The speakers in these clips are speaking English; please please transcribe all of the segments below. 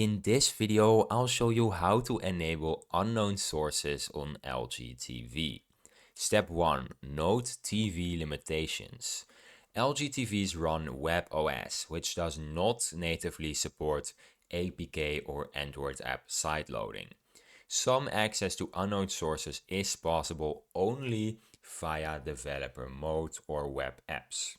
In this video, I'll show you how to enable unknown sources on LG TV. Step 1. Note TV limitations. LG TVs run WebOS, which does not natively support APK or Android app sideloading. Some access to unknown sources is possible only via developer mode or web apps.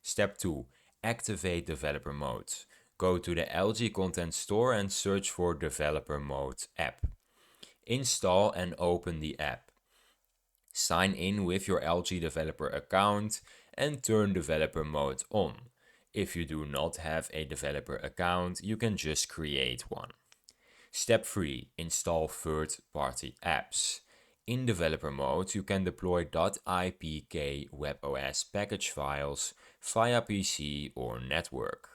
Step 2. Activate developer mode. Go to the LG Content Store and search for Developer Mode app. Install and open the app. Sign in with your LG developer account and turn developer mode on. If you do not have a developer account, you can just create one. Step 3. Install third-party apps. In developer mode, you can deploy .ipk WebOS package files via PC or network.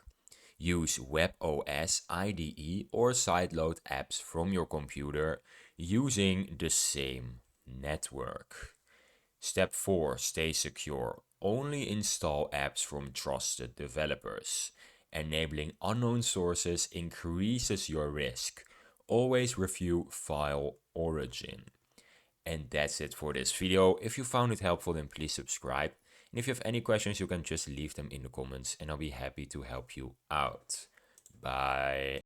Use WebOS IDE or sideload apps from your computer using the same network. Step 4. Stay secure. Only install apps from trusted developers. Enabling unknown sources increases your risk. Always review file origin. And that's it for this video. If you found it helpful, then please subscribe. And if you have any questions, you can just leave them in the comments and I'll be happy to help you out. Bye.